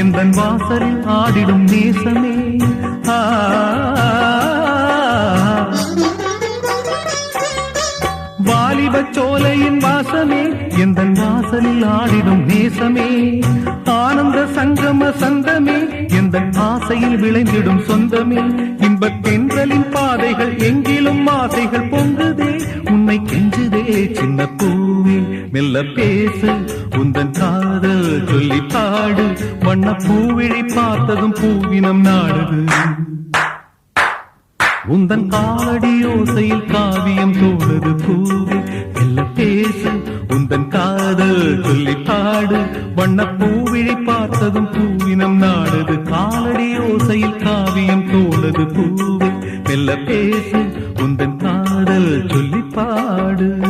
எந்தன் வாசலில் ஆடிடும் நேசமே. வாலிபச் சோலையின் வாசமே, எந்தன் வாசலில் ஆடிடும் நேசமே. ஆனந்த சங்கம சந்தமே, எந்தன் ஆசையில் விளைந்திடும் சொந்தமே. இன்பத் தென்றலின் பாதைகள் எங்கிலும் ஆசைகள் பொங்குதே. உன்னை கெஞ்சுதே சின்ன பூவே, மெல்ல பேசு உந்தன் காதல் சொல்லி பாடு. வண்ண பூவிழி பார்த்ததும் பூவினம் நாடுது. உந்தன் காலடி ஓசையில் காவியம் தோடுது பூவே, மெல்ல பேசு உந்தன் காதல் சொல்லி பாடு. வண்ண பூவிழி பார்த்ததும் பூவினம் நாடுது. காலடி ஓசையில் காவியம் தோடுது பூவே, மெல்ல பேசு உந்தன் காதல் சொல்லி பாடு.